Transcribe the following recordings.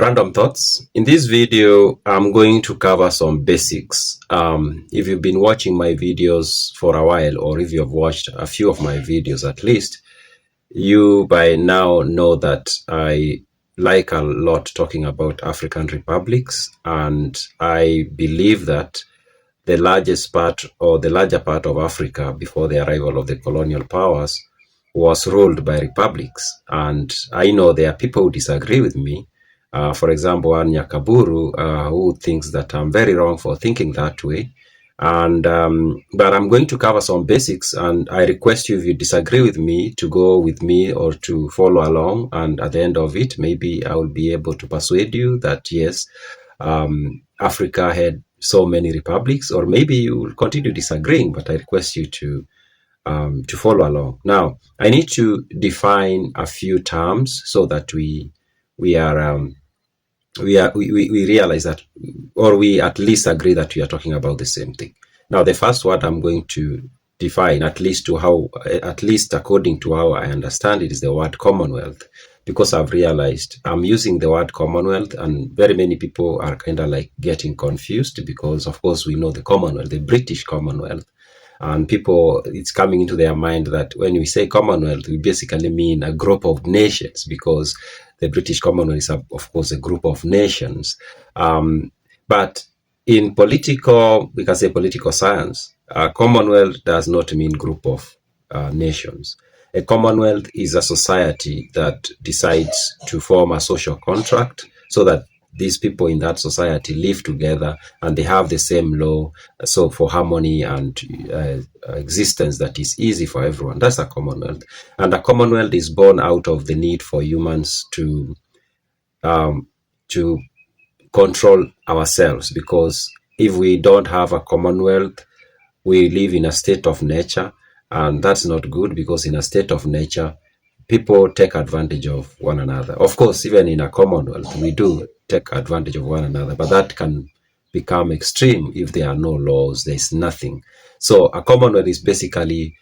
Random thoughts. In this video, I'm going to cover some basics. If you've been watching my videos for a while, or if you've watched a few of my videos at least, you by now know that I like a lot talking about African republics, and I believe that the largest part or the larger part of Africa before the arrival of the colonial powers was ruled by republics. And I know there are people who disagree with me. For example, Anya Kaburu, who thinks that I'm very wrong for thinking that way. And but I'm going to cover some basics, and I request you, if you disagree with me, to go with me or to follow along. And at the end of it, maybe I will be able to persuade you that yes, Africa had so many republics, or maybe you will continue disagreeing. But I request you to follow along. Now, I need to define a few terms so that we realize that, or we at least agree that we are talking about the same thing. Now, the first word I'm going to define, at least according to how I understand it, is the word Commonwealth, because I've realized I'm using the word Commonwealth, and very many people are kind of like getting confused because, of course, we know the Commonwealth, the British Commonwealth. And people, it's coming into their mind that when we say Commonwealth, we basically mean a group of nations, because the British Commonwealth is, of course, a group of nations. But in political, we can say political science, Commonwealth does not mean group of nations. A Commonwealth is a society that decides to form a social contract so that these people in that society live together and they have the same law, so for harmony and existence that is easy for everyone. That's a Commonwealth. And a Commonwealth is born out of the need for humans to control ourselves, because if we don't have a Commonwealth, we live in a state of nature, and that's not good, because in a state of nature, people take advantage of one another. Of course, even in a Commonwealth, we do take advantage of one another, but that can become extreme if there are no laws, there's nothing. So a Commonwealth is basically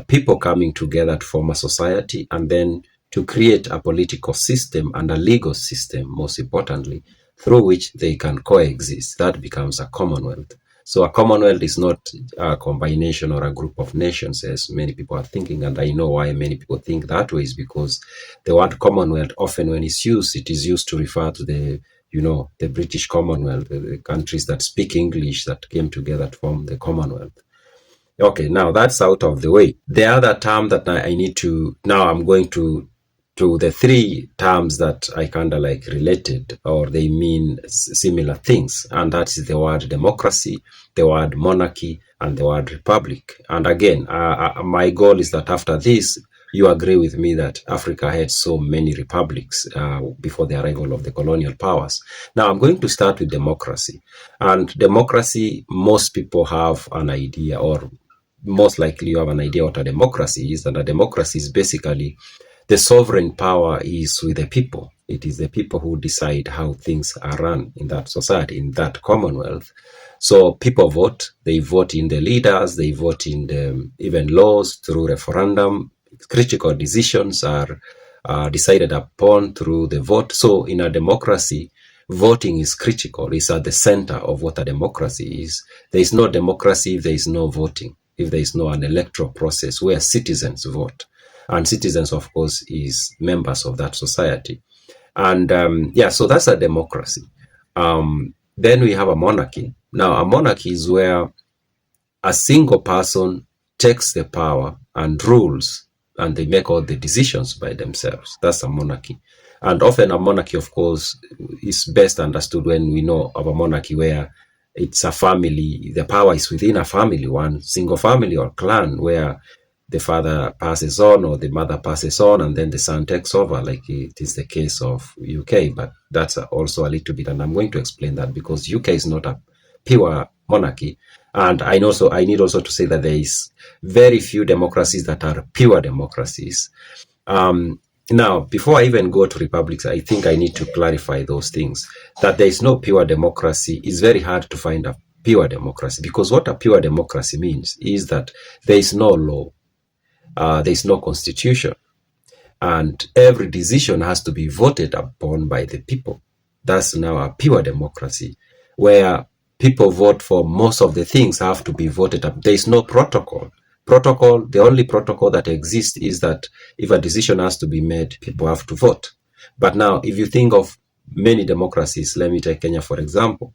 people coming together to form a society, and then to create a political system and a legal system, most importantly, through which they can coexist. That becomes a Commonwealth. So a Commonwealth is not a combination or a group of nations, as many people are thinking. And I know why many people think that way, is because the word Commonwealth, often when it's used, it is used to refer to the British Commonwealth, the countries that speak English that came together to form the Commonwealth. Okay, now that's out of the way. The other term that I need to, now I'm going to the three terms that I kind of like related, or they mean similar things, and that is the word democracy, the word monarchy, and the word republic. And again, my goal is that after this, you agree with me that Africa had so many republics before the arrival of the colonial powers. Now, I'm going to start with democracy. And democracy, most people have an idea, or most likely you have an idea what a democracy is. And a democracy is basically the sovereign power is with the people. It is the people who decide how things are run in that society, in that Commonwealth. So people vote. They vote in the leaders. They vote in the even laws through referendum. Critical decisions are decided upon through the vote. So in a democracy, voting is critical. It's at the center of what a democracy is. There is no democracy if there is no voting, if there is no an electoral process where citizens vote. And citizens, of course, is members of that society. And so that's a democracy. Then we have a monarchy. Now, a monarchy is where a single person takes the power and rules, and they make all the decisions by themselves. That's a monarchy. And often a monarchy, of course, is best understood when we know of a monarchy where it's a family, the power is within a family, one single family or clan, where the father passes on or the mother passes on, and then the son takes over, like it is the case of UK. But that's also a little bit, and I'm going to explain that, because UK is not a pure monarchy. And I need also to say that there is very few democracies that are pure democracies. Now, before I even go to republics, I think I need to clarify those things. That there is no pure democracy. It's very hard to find a pure democracy, because what a pure democracy means is that there is no law. There is no constitution, and every decision has to be voted upon by the people. That's now a pure democracy, where people vote for most of the things have to be voted up. There is no protocol. The only protocol that exists is that if a decision has to be made, people have to vote. But now, if you think of many democracies, let me take Kenya for example,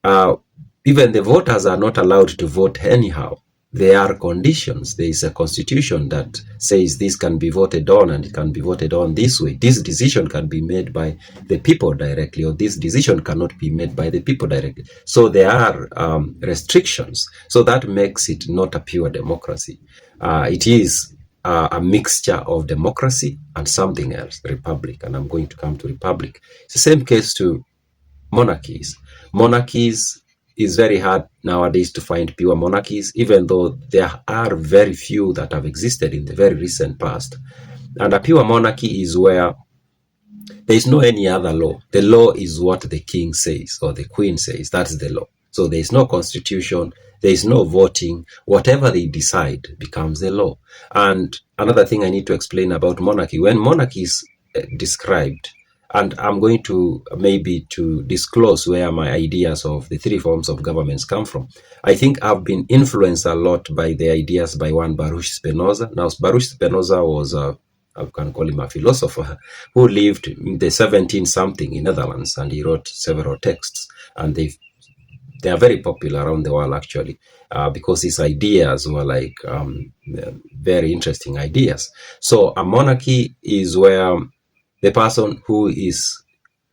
even the voters are not allowed to vote anyhow. There are conditions. There is a constitution that says this can be voted on and it can be voted on this way. This decision can be made by the people directly, or this decision cannot be made by the people directly. So there are restrictions. So that makes it not a pure democracy. It is a mixture of democracy and something else, republic. And I'm going to come to republic. It's the same case to monarchies. Monarchies is very hard nowadays to find pure monarchies, even though there are very few that have existed in the very recent past. And a pure monarchy is where there is no any other law. The law is what the king says or the queen says. That's the law. So there is no constitution. There is no voting. Whatever they decide becomes the law. And another thing I need to explain about monarchy, when monarchy is described, and I'm going to maybe to disclose where my ideas of the three forms of governments come from. I think I've been influenced a lot by the ideas by one Baruch Spinoza. Now, Baruch Spinoza was I can call him a philosopher who lived in the 17-something in Netherlands, and he wrote several texts, and they are very popular around the world actually, because his ideas were like very interesting ideas. So a monarchy is where the person who is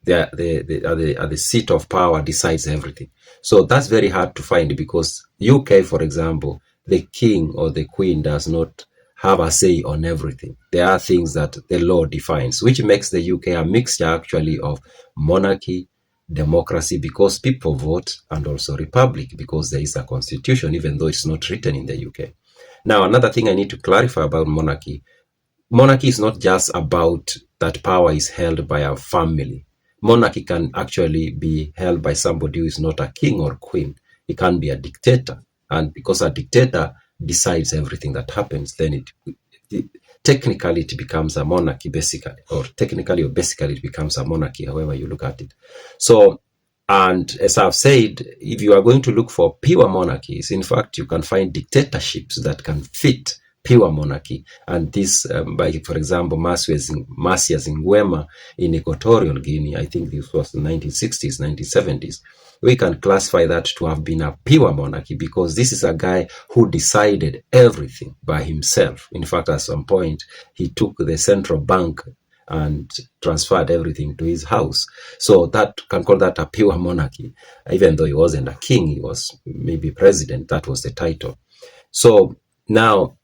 at the seat of power decides everything. So that's very hard to find, because UK, for example, the king or the queen does not have a say on everything. There are things that the law defines, which makes the UK a mixture actually of monarchy, democracy, because people vote, and also republic, because there is a constitution, even though it's not written in the UK. Now, another thing I need to clarify about monarchy is not just about that power is held by a family. Monarchy can actually be held by somebody who is not a king or queen. It can be a dictator. And because a dictator decides everything that happens, then technically it becomes a monarchy, basically, or technically or basically it becomes a monarchy, however you look at it. So, and as I've said, if you are going to look for pure monarchies, in fact, you can find dictatorships that can fit pure monarchy. And this, by, for example, Marcius Nguema in Equatorial Guinea, I think this was the 1960s, 1970s, we can classify that to have been a pure monarchy, because this is a guy who decided everything by himself. In fact, at some point, he took the central bank and transferred everything to his house. So that can call that a pure monarchy. Even though he wasn't a king, he was maybe president. That was the title. So now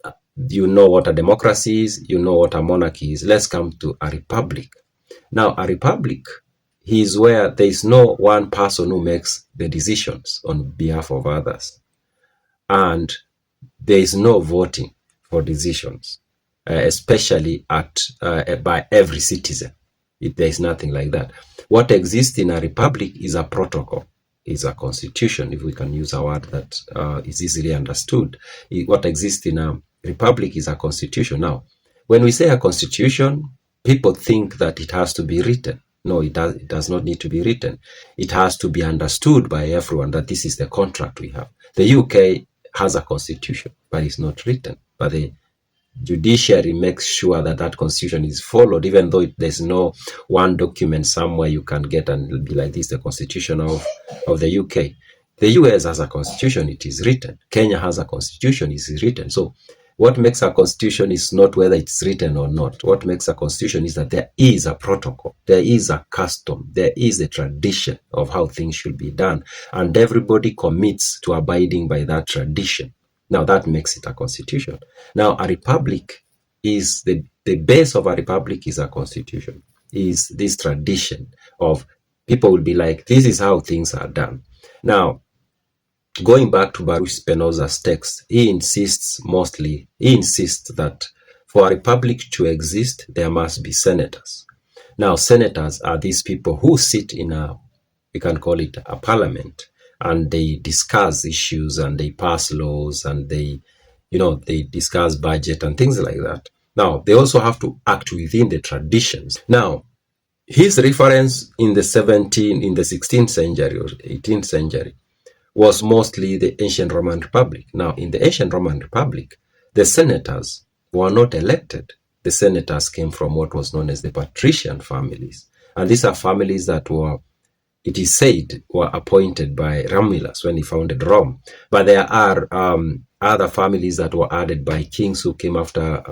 you know what a democracy is, you know what a monarchy is. Let's come to a republic. Now, a republic is where there is no one person who makes the decisions on behalf of others. And there is no voting for decisions, especially by every citizen. There is nothing like that. What exists in a republic is a protocol, is a constitution, if we can use a word that is easily understood. What exists in a republic is a constitution. Now, when we say a constitution, people think that it has to be written. No, it does not need to be written. It has to be understood by everyone that this is the contract we have. The UK has a constitution, but it's not written. But the judiciary makes sure that that constitution is followed, even though there's no one document somewhere you can get and it'll be like this, the constitution of the UK. The US has a constitution, it is written. Kenya has a constitution, it is written. So what makes a constitution is not whether it's written or not. What makes a constitution is that there is a protocol, there is a custom, there is a tradition of how things should be done, and everybody commits to abiding by that tradition. Now that makes it a constitution. Now a republic is the base of a republic is a constitution, is this tradition of people will be like, this is how things are done. Now, going back to Baruch Spinoza's text, he insists that for a republic to exist, there must be senators. Now, senators are these people who sit in we can call it a parliament, and they discuss issues and they pass laws and they discuss budget and things like that. Now, they also have to act within the traditions. Now, His reference in the 16th century or 18th century was mostly the ancient Roman Republic. Now, in the ancient Roman Republic, the senators were not elected. The senators came from what was known as the patrician families. And these are families that were, it is said, were appointed by Romulus when he founded Rome. But there are other families that were added by kings who came after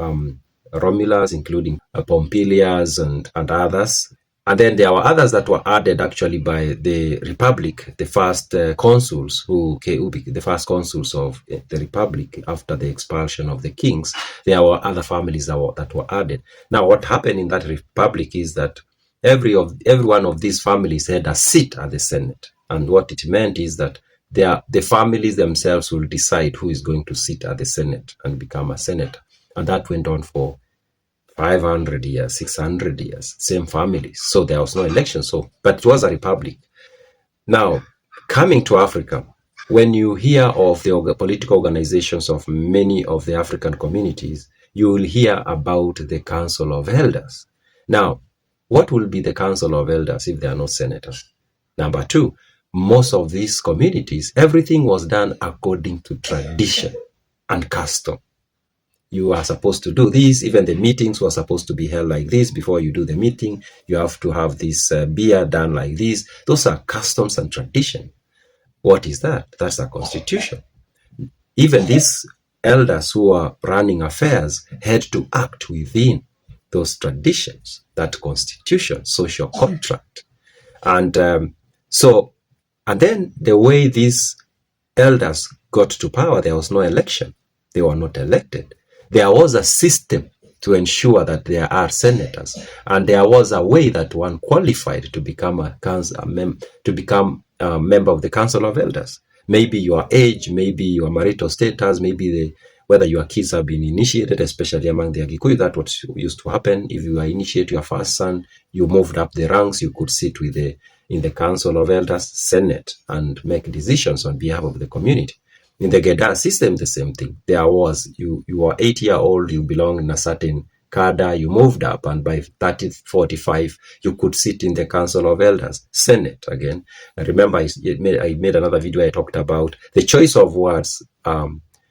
Romulus, including Pompilius and others. And then there were others that were added actually by the Republic, the first consuls the first consuls of the Republic after the expulsion of the kings. There were other families that were added. Now, what happened in that Republic is that every one of these families had a seat at the Senate. And what it meant is that the families themselves will decide who is going to sit at the Senate and become a senator. And that went on for 500 years, 600 years, same families. So there was no election. But it was a republic. Now, coming to Africa, when you hear of the political organizations of many of the African communities, you will hear about the Council of Elders. Now, what will be the Council of Elders if they are not senators? Number two, most of these communities, everything was done according to tradition and custom. You are supposed to do this. Even the meetings were supposed to be held like this. Before you do the meeting, you have to have this beer done like this. Those are customs and tradition. What is that? That's a constitution. Even these elders who are running affairs had to act within those traditions, that constitution, social contract. And then the way these elders got to power, there was no election. They were not elected. There was a system to ensure that there are senators, and there was a way that one qualified to become a member of the Council of Elders. Maybe your age, maybe your marital status, maybe whether your kids have been initiated, especially among the Agikuyu. That's what used to happen. If you initiate your first son, you moved up the ranks, you could sit in the Council of Elders, Senate, and make decisions on behalf of the community. In the Gedar system, the same thing. There was, you were 8-year-old, you belonged in a certain cadre, you moved up, and by 30, 45, you could sit in the Council of Elders, Senate again. I remember I made another video I talked about the choice of words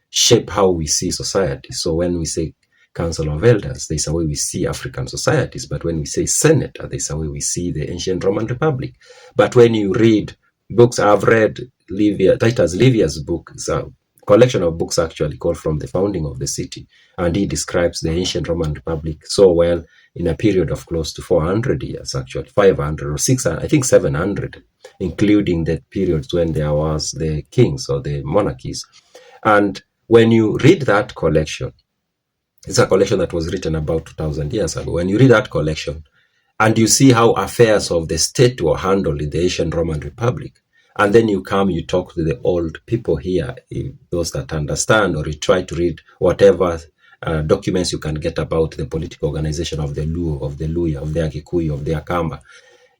shape how we see society. So when we say Council of Elders, there's a way we see African societies, but when we say Senate, there's a way we see the ancient Roman Republic. But when you read books, I've read Titus Livia's book. It's a collection of books actually called From the Founding of the City, and he describes the ancient Roman Republic so well in a period of close to 400 years, actually 500 or 600, I think 700, including the periods when there was the kings or the monarchies. And when you read that collection, it's a collection that was written about 2,000 years ago. When you read that collection and you see how affairs of the state were handled in the ancient Roman Republic, and then you talk to the old people here, those that understand, or you try to read whatever documents you can get about the political organization of the Luo, of the Luya, of the Agikuyu, of the Akamba,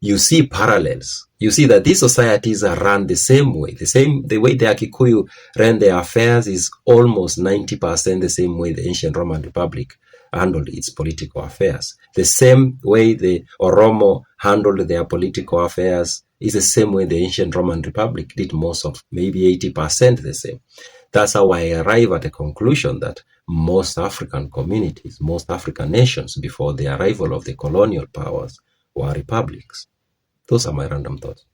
you see parallels. You see that these societies are run the same way. The way the Agikuyu ran their affairs is almost 90% the same way the ancient Roman Republic handled its political affairs. The same way the Oromo handled their political affairs is the same way the ancient Roman Republic did, most of maybe 80% the same. That's how I arrive at the conclusion that most African communities, most African nations before the arrival of the colonial powers were republics. Those are my random thoughts.